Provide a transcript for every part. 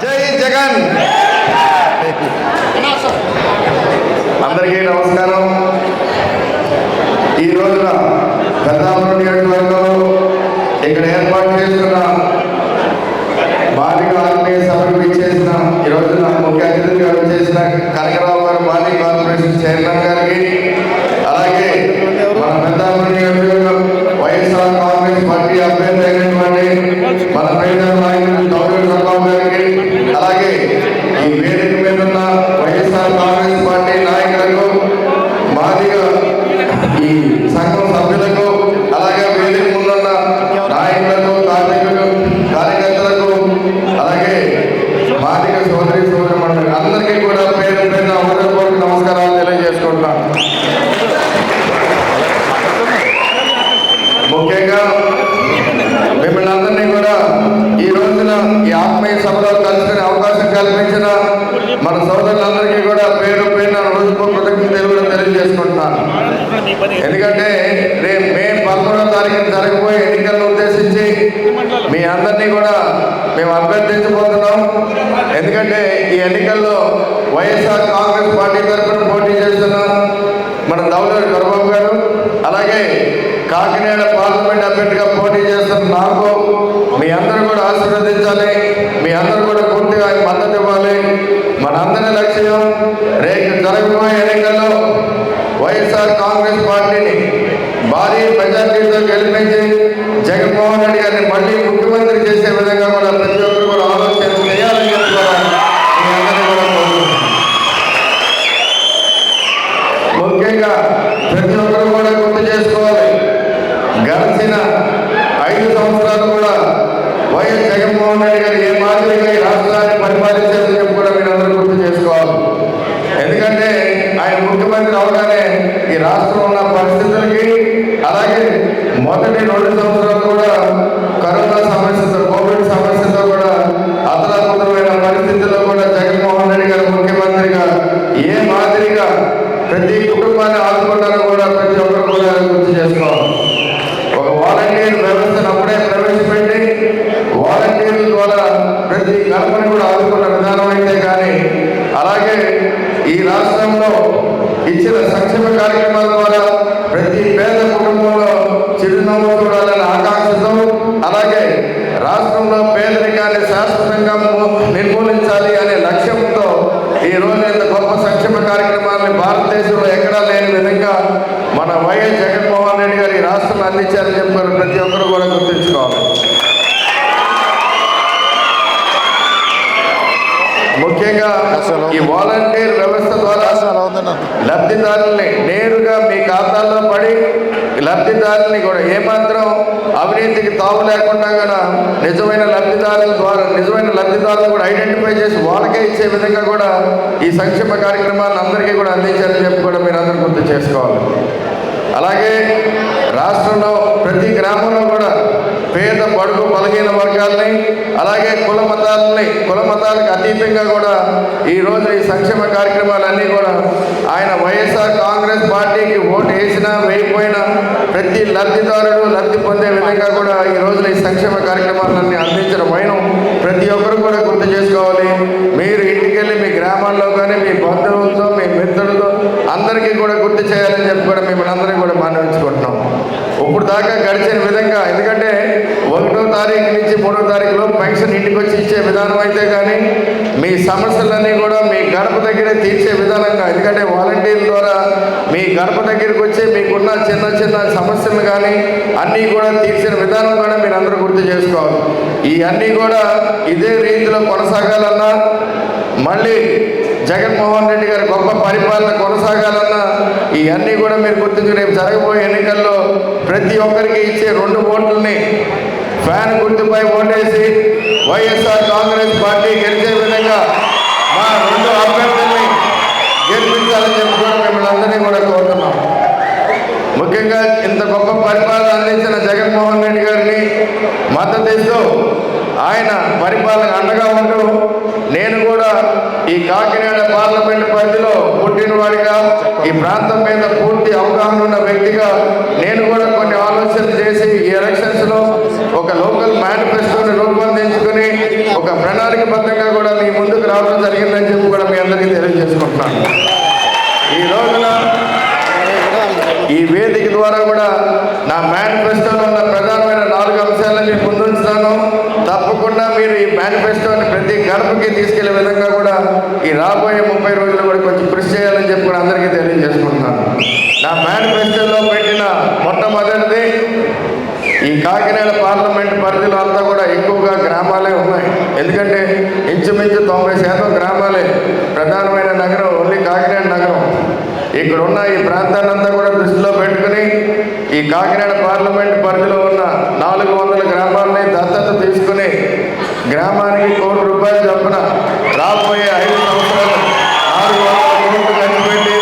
జై జగన్. అందరికీ నమస్కారం. ఈ రోజున పెద్దాపురం నియోజకవర్గంలో ఇక్కడ ఏర్పాటు చేసుకున్న బాలిక ఆత్మీయ సభకు ఇచ్చేసిన ఈ రోజున ముఖ్య అతిథిగా వచ్చేసిన కనకరావు గారు మాజీ కార్పొరేషన్ చైర్మన్ గారికి, అలాగే మన పెద్దాపురం నియోజకవర్గం వైఎస్ఆర్ కాంగ్రెస్ పార్టీ అభ్యర్థి అయినటువంటి మన ప్రియతమ నాయకుడు గౌరవ చంద్రబాబు గారికి, అలాగే ఈ వేదిక మీద ఉన్న వైఎస్ఆర్ కాంగ్రెస్ పార్టీ నాయకులకు, మాదిగా ఈ సంఘం సభ్యులకు, అలాగే వేదిక ముందున్న నాయకులకు, కార్యకర్తలకు, అలాగే మాదిగ సోదరి సోదరులకు అందరికీ కూడా పేరు పేరున హృదయపూర్వక నమస్కారాలు తెలియజేసుకుంటున్నాను. ముఖ్యంగా మిమ్మల్ని అందరినీ కూడా ఈ రోజున ఈ ఆత్మీయ సభలో కలుసుకునే అవకాశం కల్పించిన మన సోదరులందరికీ కూడా పేరు పేరున కృతజ్ఞతలు కూడా తెలియజేసుకుంటున్నాను. ఎందుకంటే రేపు మే 13వ తారీఖున జరగబోయే ఎన్నికలను ఉద్దేశించి మీ అందరినీ కూడా మేము అభ్యర్థించబోతున్నాం. ఎందుకంటే ఈ ఎన్నికల్లో వైఎస్ఆర్ కాంగ్రెస్ పార్టీ తరఫున పోటీ చేస్తున్న మన దౌలూరి దొరబాబు గారు, అలాగే కాకినాడ పార్లమెంట్ అభ్యర్థిగా పోటీ చేస్తున్న నాకు మీ అందరూ కూడా ఆశీర్వదించాలి. మీ అందరూ కూడా పూర్తిగా మద్దతు ఇవ్వాలి. మనందరి లక్ష్యం రేపు జరగబోయే ఎన్నికల్లో వైఎస్ఆర్ కాంగ్రెస్ పార్టీని భారీ మెజార్టీతో గెలిపించి జగన్మోహన్ రెడ్డి గారిని మళ్ళీ ముఖ్యమంత్రి చేసే విధంగా కూడా ప్రతి ఒక్కరు కూడా ఆలోచన చేయాలని కూడా మీ అందరినీ కూడా కోరుకుంటున్నాను. ముఖ్యంగా ప్రతి ఒక్కరు కూడా గుర్తు చేసుకోవాలి, గడిచిన 5 సంవత్సరాలు కూడా వైఎస్ జగన్మోహన్ రెడ్డి గారు ఏ మాదిరిగా ఈ రాష్ట్రాన్ని పరిపాలించారని చెప్పి కూడా మీరు అందరూ గుర్తు చేసుకోవాలి. ఎందుకంటే ఆయన ముఖ్యమంత్రి అవగానే ఈ రాష్ట్రంలో ఉన్న పరిస్థితులకి, అలాగే మొదటి 2 సంవత్సరాలు కూడా కరోనా సమస్యతో, కోవిడ్ సమస్యతో కూడా అతలాకుతలమైన పరిస్థితుల్లో కూడా జగన్మోహన్ రెడ్డి గారు ముఖ్యమంత్రిగా ఏ మాదిరిగా ప్రతి కుటుంబాన్ని ఆదుకుంటారో కూడా ప్రతి ఒక్కరు కూడా గుర్తు చేసుకోవాలి. ఒక వాలంటీర్ వ్యవస్థను అప్పుడే ప్రవేశపెట్టి వాలంటీర్ల ద్వారా ప్రతి గడపని కూడా ఆదుకున్న విధానం అయితే కానీ, అలాగే ఈ రాష్ట్రంలో ఇచ్చిన సంక్షేమ కార్యక్రమాల ద్వారా ప్రతి పేద కుటుంబంలో చిరునవ్వు చూడాలనే ఆకాంక్షతో, అలాగే రాష్ట్రంలో పేదరికాన్ని శాశ్వతంగా నిర్మూలించాలి అనే లక్ష్యంతో ఈ రోజు ఇంత గొప్ప సంక్షేమ కార్యక్రమాన్ని భారతదేశంలో ఎక్కడా లేని విధంగా మన వైఎస్ జగన్మోహన్ రెడ్డి గారు ఈ రాష్ట్రంలో అందించారని చెప్పారు. ప్రతి ఒక్కరు కూడా గుర్తుంచుకోవాలి. ముఖ్యంగా ఈ వాలంటీర్ వ్యవస్థ ద్వారా లబ్ధిదారుల్ని నేరుగా మీ ఖాతాల్లో పడి లబ్ధిదారుల్ని కూడా ఏమాత్రం అవినీతికి తావు లేకుండా కూడా నిజమైన లబ్ధిదారులను కూడా ఐడెంటిఫై చేసి వాళ్ళకే ఇచ్చే విధంగా కూడా ఈ సంక్షేమ కార్యక్రమాలను అందరికీ కూడా అందించారని చెప్పి కూడా మీరు అందరూ గుర్తు చేసుకోవాలి. అలాగే రాష్ట్రంలో ప్రతి గ్రామంలో కూడా పేద బడుగు బలహీన వర్గాలని, అలాగే కుల మతాలకు అతీతంగా కూడా ఈరోజు ఈ సంక్షేమ కార్యక్రమాలన్నీ కూడా ఆయన వైఎస్ఆర్ కాంగ్రెస్ పార్టీకి ఓటు వేసినా వేయకపోయినా ప్రతి లబ్ధిదారుడు లబ్ధి పొందే విధంగా కూడా ఈ రోజున ఈ సంక్షేమ కార్యక్రమాలన్నీ అందించడం వైనం ప్రతి ఒక్కరు కూడా గుర్తు చేసుకోవాలి. మీరు ఇంటికెళ్ళి మీ గ్రామాల్లో కానీ మీ బంధువులతో, మీ మిత్రులతో అందరికీ కూడా గుర్తు చేయాలని చెప్పి కూడా మిమ్మల్ని అందరికీ కూడా మానవించుకుంటున్నాం. ఇప్పుడు దాకా గడిచిన విధంగా, ఎందుకంటే 1వ తారీఖు నుంచి 3వ తారీఖులో పెన్షన్ ఇంటికి వచ్చి ఇచ్చే విధానం అయితే కానీ మీ సమస్యలన్నీ కూడా మీ గడప దగ్గరే తీర్చే విధానంగా, ఎందుకంటే వాలంటీర్ల ద్వారా మీ గడప దగ్గరికి వచ్చి మీకున్న చిన్న చిన్న సమస్యలు కానీ అన్నీ కూడా తీర్చిన విధానం కూడా మీరు అందరూ గుర్తు చేసుకోవాలి. ఈ అన్నీ కూడా ఇదే రీతిలో కొనసాగాలన్నా, మళ్ళీ జగన్మోహన్ రెడ్డి గారి గొప్ప పరిపాలన కొనసాగాలన్నా ఇవన్నీ కూడా మీరు గుర్తించి రేపు జరగబోయే ఎన్నికల్లో ప్రతి ఒక్కరికి ఇచ్చే 2 ఓట్లని ఫ్యాన్ గుర్తుపై ఓటేసి వైఎస్ఆర్ కాంగ్రెస్ పార్టీ గెలిచే విధంగా మా 2 అభ్యర్థుల్ని గెలిపించాలని చెప్పి కూడా మిమ్మల్ని అందరినీ కూడా కోరుతున్నాం. ముఖ్యంగా ఇంత గొప్ప పరిపాలన అందించిన జగన్మోహన్ రెడ్డి గారిని మద్దతు ఇస్తూ ఆయన పరిపాలన అండగా ఉంటూ నేను కూడా ఈ కాకినాడ పార్లమెంట్ పరిధిలో పుట్టినవాడిగా ఈ ప్రాంతం మీద పూర్తి అవగాహన ఉన్న వ్యక్తిగా నేను కూడా కొన్ని ఆలోచనలు చేసి ఈ ఎలక్షన్స్లో ఒక లోకల్ మేనిఫెస్టోని రూపొందించుకుని ఒక ప్రణాళికబద్ధంగా కూడా మీ ముందుకు రావడం జరిగిందని చెప్పి కూడా మీ అందరికీ తెలియజేసుకుంటున్నాను. ఈ రోజున ఈ వేదిక ద్వారా కూడా నా మేనిఫెస్టోలో ఉన్న ప్రధానమైన 4 అంశాలను ముందుంచుతాను. తప్పకుండా మీరు ఈ మేనిఫెస్టోని ప్రతి గడపకి తీసుకెళ్లే విధంగా కూడా ఈ రాబోయే 30 రోజులు కూడా కొంచెం కృషి చేయాలని చెప్పి కూడా అందరికీ తెలియజేసుకుంటున్నాను. నా మేనిఫెస్టోలో పెట్టిన మొట్టమొదటిది ఈ కాకినాడ పార్లమెంట్ పరిధిలో అంతా కూడా ఎక్కువగా గ్రామాలే ఉన్నాయి. ఎందుకంటే ఇంచుమించు 90% గ్రామాలే. ప్రధానమైన నగరం ఓన్లీ కాకినాడ నగరం. ఇక్కడ ఉన్న ఈ ప్రాంతాన్నంతా కూడా దృష్టిలో పెట్టుకుని ఈ కాకినాడ పార్లమెంట్ పరిధిలో ఉన్న 400 గ్రామాలని దత్తత తీసుకుని గ్రామానికి ₹1 కోటి చొప్పున రాబోయే 5 సంవత్సరాలు 400 కోట్లు ఖర్చు పెట్టి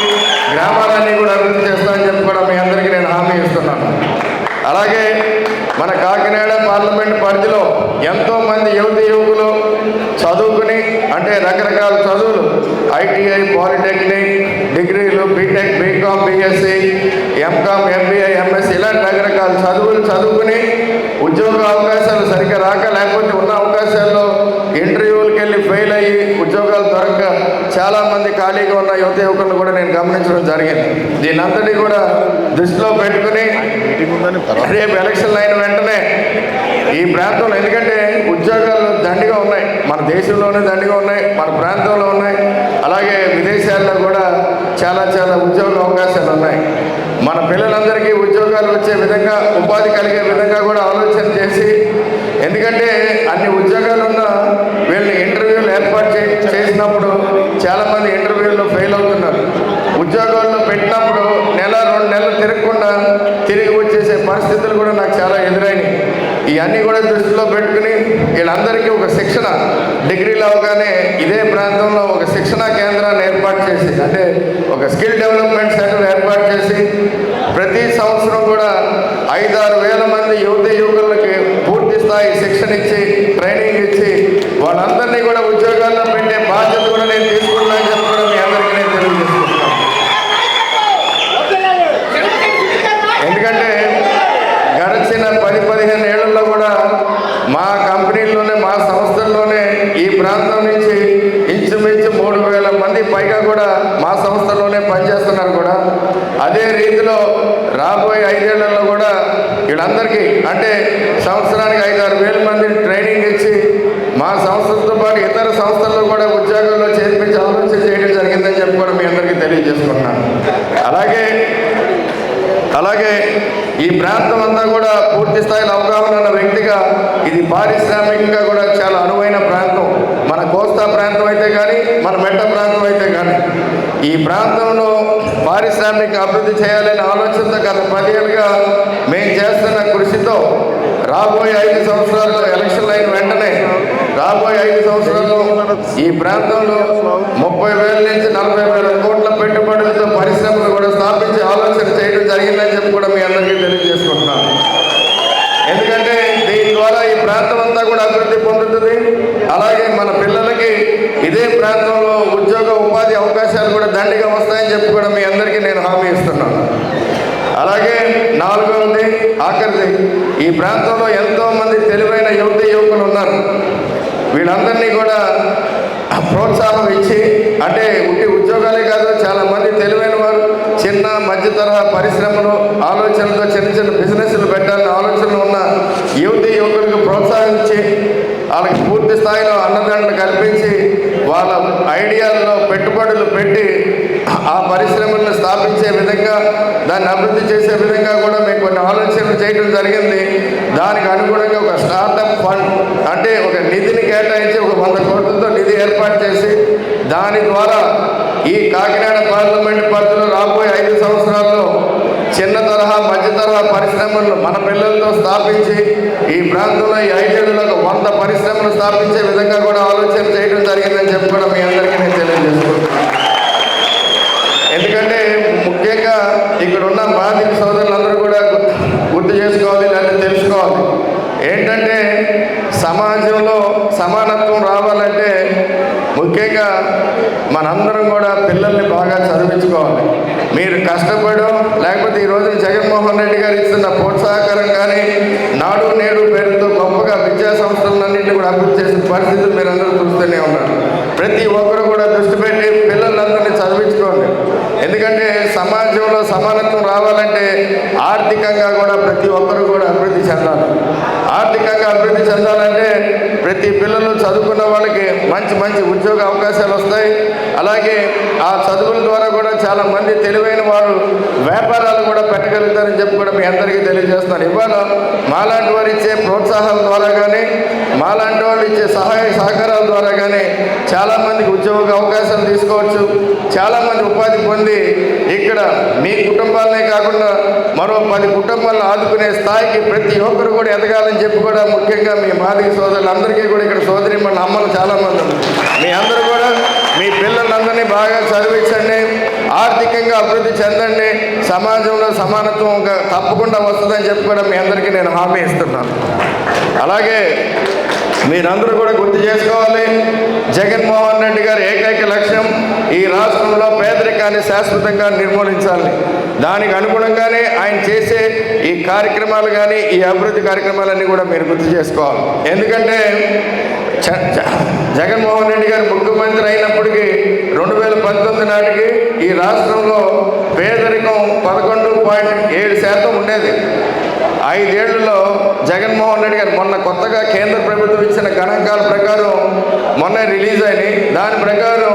గ్రామాలన్నీ కూడా అభివృద్ధి చేస్తానని చెప్పి కూడా మీ అందరికీ నేను హామీ ఇస్తున్నాను. అలాగే మన కాకినాడ పార్లమెంట్ పరిధిలో ఎంతోమంది యువకులు చదువుకుని అంటే రకరకాల చదువులు ITI, పాలిటెక్నిక్, డిగ్రీలు, BTech, BCom, BSc, MCom, MBA, MSc ఇలాంటి రకరకాల చదువులు చదువుకుని ఉద్యోగ అవకాశాలు సరిగ్గా రాక లేకపోతే ఉన్న అవకాశాల్లో ఇంటర్వ్యూలకు వెళ్ళి ఫెయిల్ అయ్యి ఉద్యోగాలు దొరక్క చాలామంది ఖాళీగా ఉన్న యువకులను కూడా నేను గమనించడం జరిగింది. దీని అంతటి కూడా దృష్టిలో పెట్టుకుని రేపు ఎలక్షన్లు అయిన వెంటనే ఈ ప్రాంతంలో, ఎందుకంటే ఉద్యోగాలు దండిగా ఉన్నాయి, మన దేశంలోనే దండిగా ఉన్నాయి, మన ప్రాంతంలో ఉన్నాయి, అలాగే విదేశాల్లో కూడా చాలా ఉద్యోగ అవకాశాలు ఉన్నాయి. మన పిల్లలందరికీ ఉద్యోగాలు వచ్చే విధంగా, ఉపాధి కలిగే విధంగా కూడా ఆలోచన చేసి, ఎందుకంటే అన్ని ఉద్యోగాలు ఉన్నా వీళ్ళని ఇంటర్వ్యూలు ఏర్పాటు చేసినప్పుడు చాలామంది ఇంటర్వ్యూల్లో ఫెయిల్ అవుతున్నారు. ఉద్యోగాల్లో పెట్టినప్పుడు 1-2 నెలలు తిరగకుండా తిరిగి వచ్చేసే పరిస్థితులు కూడా నాకు చాలా ఎదురైనాయి. ఇవన్నీ కూడా దృష్టిలో పెట్టుకుని వీళ్ళందరికీ ఒక శిక్షణ, డిగ్రీలు అవగానే ఇదే ప్రాంతంలో ఒక శిక్షణా కేంద్రాన్ని ఏర్పాటు చేసి, అంటే ఒక స్కిల్ డెవలప్మెంట్ సెంటర్ ఏర్పాటు చేసి ప్రతి సంవత్సరం కూడా 5-6 వేల మంది యువకులకి పూర్తి స్థాయి శిక్షణ ఇచ్చి, ట్రైనింగ్ ఇచ్చి వాళ్ళందరినీ కూడా ఉద్యోగాల్లో పెట్టే బాధ్యత కూడా నేను తీసుకున్నానని చెప్పి కూడా మీ అందరికీ నేను తెలియజేస్తున్నాను. ఎందుకంటే గడిచిన 10-15 ఏళ్లలో కూడా మా కంపెనీల్లోనే, మా సంస్థల్లోనే ఈ ప్రాంతం నుంచి ఇంచుమించు 3,000 మంది పైగా కూడా మా సంస్థలోనే పనిచేస్తున్నారు కూడా. అదే రీతిలో రాబోయే 5 ఏళ్లలో కూడా వీళ్ళందరికీ అంటే సంవత్సరానికి 5-6 వేల మందిని ట్రైనింగ్ ఇచ్చి మా సంస్థలతో పాటు ఇతర సంస్థల్లో కూడా ఉద్యోగాల్లో చేర్పించి ఆలోచన చేయడం జరిగిందని చెప్పి కూడా మీ అందరికీ తెలియజేసుకుంటున్నాను. అలాగే ఈ ప్రాంతం అంతా కూడా పూర్తి స్థాయిలో అవగాహన ఉన్న వ్యక్తిగా ఇది పారిశ్రామికంగా కూడా చాలా అనువైన ప్రాంతం. మన కోస్తా ప్రాంతం అయితే కానీ, మన మెట్ట ప్రాంతం అయితే కానీ ఈ ప్రాంతంలో పారిశ్రామిక అభివృద్ధి చేయాలనే ఆలోచనతో గత 10 ఏళ్ళుగా మేము చేస్తున్న కృషితో రాబోయే 5 సంవత్సరాల్లో ఎలక్షన్లు అయిన వెంటనే రాబోయే 5 సంవత్సరాల్లో ఈ ప్రాంతంలో 30,000 నుంచి 40,000 కోట్ల పెట్టుబడులతో పరిశ్రమలు కూడా స్థాపించే ఆలోచన చేయడం జరిగిందని చెప్పి కూడా మీ అందరికీ తెలియజేసుకుంటున్నాను. ఎందుకంటే దీని ద్వారా ఈ ప్రాంతం అంతా కూడా అభివృద్ధి పొందుతుంది. అలాగే మన పిల్లలకి ఇదే ప్రాంతంలో ఉద్యోగ ఉపాధి అవకాశాలు కూడా దండిగా వస్తాయని చెప్పి కూడా మీ అందరికీ నేను హామీ ఇస్తున్నాను. అలాగే 4వది, ఆఖరిది, ఈ ప్రాంతంలో ఎంతోమంది తెలివైన యువకులు ఉన్నారు. వీళ్ళందరినీ కూడా ప్రోత్సాహం ఇచ్చి, అంటే ఉద్యోగాలే కాదు, చాలామంది తెలివైన వారు చిన్న మధ్య తరహా పరిశ్రమలు ఆలోచనలతో చిన్న బిజినెస్లు పెట్టాలని ఆలోచనలు ఉన్న యువకులకు ప్రోత్సహించి వాళ్ళకి పూర్తి స్థాయిలో అన్నదండలు కల్పించి వాళ్ళ ఐడియాల్లో పెట్టుబడులు పెట్టి ఆ పరిశ్రమలను స్థాపించే విధంగా, దాన్ని అభివృద్ధి చేసే విధంగా కూడా మేము కొన్ని ఆలోచనలు చేయడం జరిగింది. దానికి అనుగుణంగా ఒక స్టార్టప్ ఫండ్, అంటే ఒక నిధిని కేటాయించి ఒక 100 కోట్లతో నిధి ఏర్పాటు చేసి దాని ద్వారా ఈ కాకినాడ పార్లమెంట్ పరిధిలో రాబోయే 5 సంవత్సరాల్లో చిన్న తరహా, మధ్య తరహా పరిశ్రమలను మన పిల్లలతో స్థాపించి ఈ ప్రాంతంలో ఈ 5 ఏళ్లలో 100 పరిశ్రమలు స్థాపించే విధంగా కూడా ఆలోచన చేయడం జరిగిందని చెప్పి కూడా మీ అందరికీ నేను తెలియజేసుకుంటున్నాను. ఎందుకంటే ముఖ్యంగా ఇక్కడ ఉన్న బాధిత సోదరులందరూ కూడా గుర్తు చేసుకోవాలి, లేదా తెలుసుకోవాలి. ఏంటంటే సమాజంలో సమానత్వం రావాలంటే ముఖ్యంగా మనందరం కూడా పిల్లల్ని బాగా చదివించుకోవాలి. మీరు కష్టపడో లేకపోతే ఈరోజు జగన్మోహన్ రెడ్డి గారు ఇస్తున్న ప్రోత్సాహకరం కానీ, నాడు నేడు పేరుతో గొప్పగా విద్యా సంస్థలన్నింటినీ కూడా అభివృద్ధి చేసిన పరిస్థితులు మీరు అందరూ చూస్తూనే ఉన్నారు. ప్రతి ఒక్కరు కూడా దృష్టి పెట్టి పిల్లలందరినీ చదివించుకోండి. ఎందుకంటే సమాజంలో సమానత్వం రావాలంటే ఆర్థికంగా కూడా ప్రతి ఒక్కరు కూడా అభివృద్ధి చెందాలి. ఆర్థికంగా అభివృద్ధి చెందాలంటే ప్రతి పిల్లలు చదువుకున్న వాళ్ళకి మంచి మంచి ఉద్యోగ అవకాశాలు వస్తాయి. అలాగే ఆ చదువుల ద్వారా కూడా చాలా మంది తెలివైన వారు వ్యాపారాలు కూడా పెట్టగలుగుతారని చెప్పి కూడా మీ అందరికీ తెలియజేస్తున్నారు. ఇవాళ మాలాంటి వారు ఇచ్చే ప్రోత్సాహాల ద్వారా కానీ, మాలాంటి వాళ్ళు ఇచ్చే సహాయ సహకారాల ద్వారా కానీ చాలామందికి ఉద్యోగ అవకాశాలు తీసుకోవచ్చు. చాలామంది ఉపాధి పొంది ఇక్కడ మీ కుటుంబాలనే కాకుండా మరో 10 కుటుంబాలను ఆదుకునే స్థాయికి ప్రతి ఒక్కరు కూడా ఎదగాలని చెప్పి కూడా ముఖ్యంగా మీ మాదిగ సోదరులందరికీ కూడా ఇక్కడ సోదరి మన అమ్మలు చాలామంది ఉన్నారు. మీ అందరూ కూడా మీ పిల్లలందరినీ బాగా చదివించండి, ఆర్థికంగా అభివృద్ధి చెందండి. సమాజంలో సమానత్వం తప్పకుండా వస్తుందని చెప్పి కూడా మీ అందరికీ నేను హామీ ఇస్తున్నాను. అలాగే మీరందరూ కూడా గుర్తు చేసుకోవాలి, జగన్మోహన్ రెడ్డి గారి ఏకైక లక్ష్యం ఈ రాష్ట్రంలో పేదరికాన్ని శాశ్వతంగా నిర్మూలించాలి. దానికి అనుగుణంగానే ఆయన చేసే ఈ కార్యక్రమాలు కానీ, ఈ అభివృద్ధి కార్యక్రమాలన్నీ కూడా మీరు గుర్తు చేసుకోవాలి. ఎందుకంటే జగన్మోహన్ రెడ్డి గారు ముఖ్యమంత్రి అయినప్పటికీ 2019 నాటికి ఈ రాష్ట్రంలో పేదరికం 11.7% ఉండేది. 5 ఏళ్లలో జగన్మోహన్ రెడ్డి గారు మొన్న కొత్తగా కేంద్ర ప్రభుత్వం ఇచ్చిన గణాంకాల ప్రకారం మొన్న రిలీజ్ అయినాయి. దాని ప్రకారం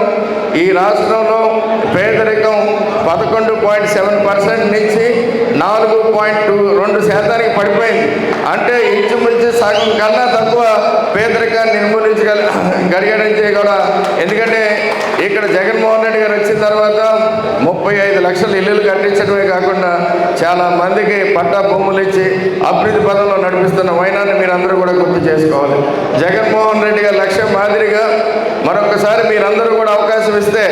ఈ రాష్ట్రంలో పేదరికం 11.7% నుంచి 4.2% పడిపోయింది. అంటే ఇంచుమించు సగం కన్నా తక్కువ పేదరికాన్ని నిర్మూలించగలిగాడని కూడా. ఎందుకంటే ఇక్కడ జగన్మోహన్ రెడ్డి గారు వచ్చిన తర్వాత 35 లక్షల ఇల్లులు కట్టించడమే కాకుండా చాలా మందికి పట్టా భూములు ఇచ్చి అభివృద్ధి పదంలో నడిపిస్తున్న వైనాన్ని మీరందరూ కూడా గుర్తు చేసుకోవాలి. జగన్మోహన్ రెడ్డి గారి లక్ష్యం మాదిరిగా మరొకసారి మీరందరూ కూడా అవకాశం ఇస్తే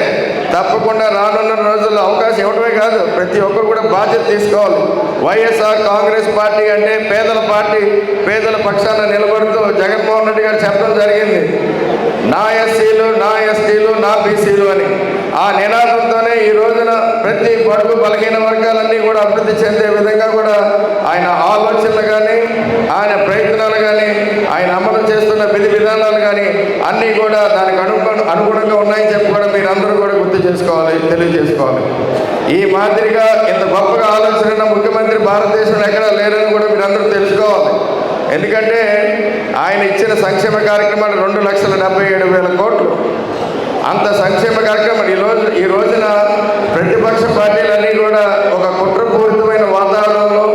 తప్పకుండా రానున్న రోజుల్లో అవకాశం ఇవ్వడమే కాదు, ప్రతి ఒక్కరు కూడా బాధ్యత తీసుకోవాలి. వైఎస్ఆర్ కాంగ్రెస్ పార్టీ అంటే పేదల పార్టీ, పేదల పక్షాన నిలబడుతూ జగన్మోహన్ రెడ్డి గారు చెప్పడం జరిగింది, నా ఎస్సీలు, నా ఎస్టీలు, నా బీసీలు అని. ఆ నినాదంతోనే ఈ రోజున ప్రతి బడుగు బలహీన వర్గాలన్నీ కూడా అభివృద్ధి చెందే విధంగా కూడా ఆయన ఆలోచనలు కానీ, ఆయన ప్రయత్నాలు కానీ, ఆయన అమలు చేస్తున్న విధి విధానాలు కానీ అన్నీ కూడా దానికి అనుగుణంగా ఉన్నాయని చెప్పి కూడా మీరందరూ కూడా గుర్తు చేసుకోవాలి, తెలియజేసుకోవాలి. ఈ మాదిరిగా ఇంత గొప్పగా ఆలోచన ముఖ్యమంత్రి భారతదేశంలో ఎక్కడా లేరని కూడా మీరందరూ తెలుసుకోవాలి. ఎందుకంటే ఆయన ఇచ్చిన సంక్షేమ కార్యక్రమాలు 2,77,000 కోట్లు. అంత సంక్షేమ కార్యక్రమాలు ఈ రోజున ప్రతిపక్ష పార్టీలన్నీ కూడా ఒక కుట్రపూరితమైన వాతావరణంలో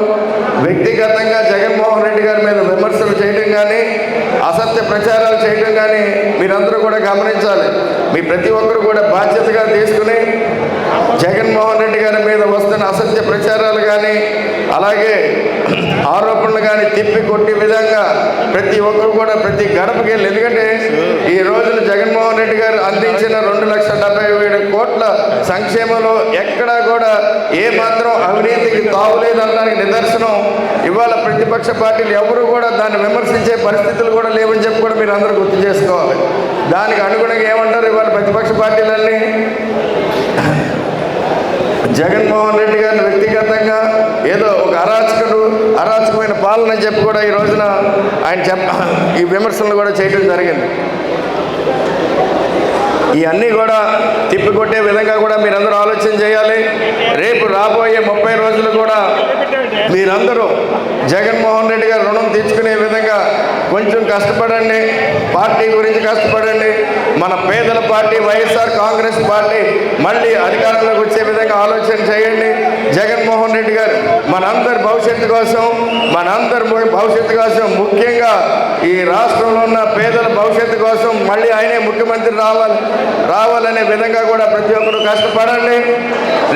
వ్యక్తిగతంగా జగన్మోహన్ రెడ్డి గారి మీద విమర్శలు చేయడం కానీ, అసత్య ప్రచారాలు చేయడం కానీ మీరందరూ కూడా గమనించాలి. మీ ప్రతి ఒక్కరు కూడా బాధ్యతగా తీసుకుని జగన్మోహన్ రెడ్డి గారి మీద వస్తున్న అసత్య ప్రచారాలు కానీ, అలాగే ఆరోపణలు కానీ తిప్పి కొట్టే విధంగా ప్రతి ఒక్కరు కూడా ప్రతి గడపకి వెళ్ళి. ఎందుకంటే ఈ రోజున జగన్మోహన్ రెడ్డి గారు అందించిన 2,77,000 కోట్ల సంక్షేమంలో ఎక్కడా కూడా ఏ మాత్రం అవినీతికి తావులేదనడానికి నిదర్శనం. ఇవాళ ప్రతిపక్ష పార్టీలు ఎవరు కూడా దాన్ని విమర్శించే పరిస్థితులు కూడా లేవని చెప్పి కూడా మీరు అందరూ గుర్తు చేసుకోవాలి. దానికి అనుగుణంగా ఏమంటారు ఇవాళ ప్రతిపక్ష పార్టీలన్నీ, జగన్మోహన్ రెడ్డి గారిని వ్యక్తిగతంగా ఏదో ఒక అరాచకమైన పాలన చెప్పి కూడా ఈ రోజున ఆయన ఈ విమర్శలు కూడా చేయడం జరిగింది. ఇవన్నీ కూడా తిప్పికొట్టే విధంగా కూడా మీరందరూ ఆలోచన చేయాలి. రేపు రాబోయే 30 రోజులు కూడా మీరందరూ జగన్మోహన్ రెడ్డి గారు రుణం తీర్చుకునే విధంగా కొంచెం కష్టపడండి, పార్టీ గురించి కష్టపడండి. మన పేదల పార్టీ వైఎస్ఆర్ కాంగ్రెస్ పార్టీ మళ్ళీ అధికారంలోకి వచ్చే విధంగా ఆలోచన చేయండి. జగన్మోహన్ రెడ్డి గారు మనందరి భవిష్యత్తు కోసం ముఖ్యంగా ఈ రాష్ట్రంలో ఉన్న పేదల భవిష్యత్తు కోసం మళ్ళీ ఆయనే ముఖ్యమంత్రి రావాలనే విధంగా కూడా ప్రతి ఒక్కరు కష్టపడండి.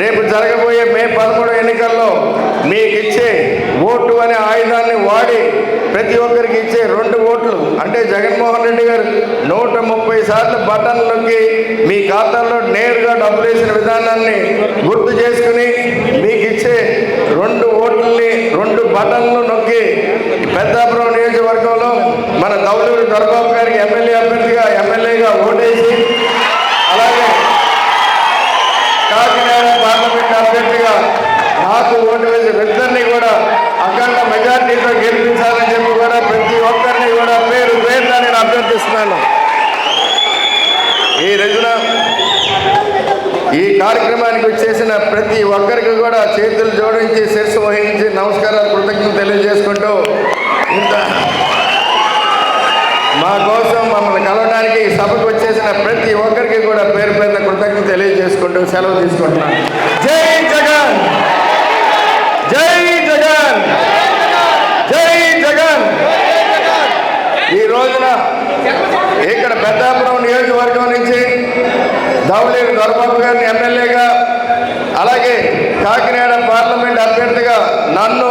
రేపు జరగబోయే మే 13 ఎన్నికల్లో మీకు ఇచ్చే ఓటు అనే ఆయుధాన్ని వాడి ప్రతి ఒక్కరికి ఇచ్చే 2 ఓట్లు అంటే జగన్మోహన్ రెడ్డి గారు 130 సార్లు బటన్ నొక్కి మీ ఖాతాల్లో నేరుగా డబ్బులు వేసిన విధానాన్ని గుర్తు చేసుకుని మీకు ఇచ్చే 2 ఓట్లని 2 బటన్లు నొక్కి పెద్దాపురం నియోజకవర్గంలో మన దౌలూరి దొరబాబు గారికి ఎమ్మెల్యేగా ఓటేసి, అలాగే కాకినాడ పార్లమెంట్ అభ్యర్థిగా నాకు ఓటు వేసి ఇద్దరిని కూడా అఖండ మెజార్టీతో గెలిపించాలని చెప్పి కూడా ప్రతి ఒక్కరిని కూడా పేరు నేను అభ్యర్థిస్తున్నాను. ఈ రోజున ఈ కార్యక్రమానికి వచ్చేసిన ప్రతి ఒక్కరికి కూడా చేతులు జోడించి శిరస్సు వహించి నమస్కారాలు కృతజ్ఞతలు తెలియజేసుకుంటూ ఇంత మా కోసం మమ్మల్ని కలవడానికి ఈ సభకు వచ్చేసిన ప్రతి ఒక్కరికి కూడా పేరు పేరున కృతజ్ఞతలు తెలియజేసుకుంటూ సెలవు తీసుకుంటున్నాను. జై జగన్, జై జగన్, జై జగన్. ఈ రోజున ఇక్కడ పెద్దాపురం నియోజకవర్గం నుంచి ధవళేరు దొరబాబు గారిని ఎమ్మెల్యేగా, అలాగే కాకినాడ పార్లమెంట్ అభ్యర్థిగా నన్ను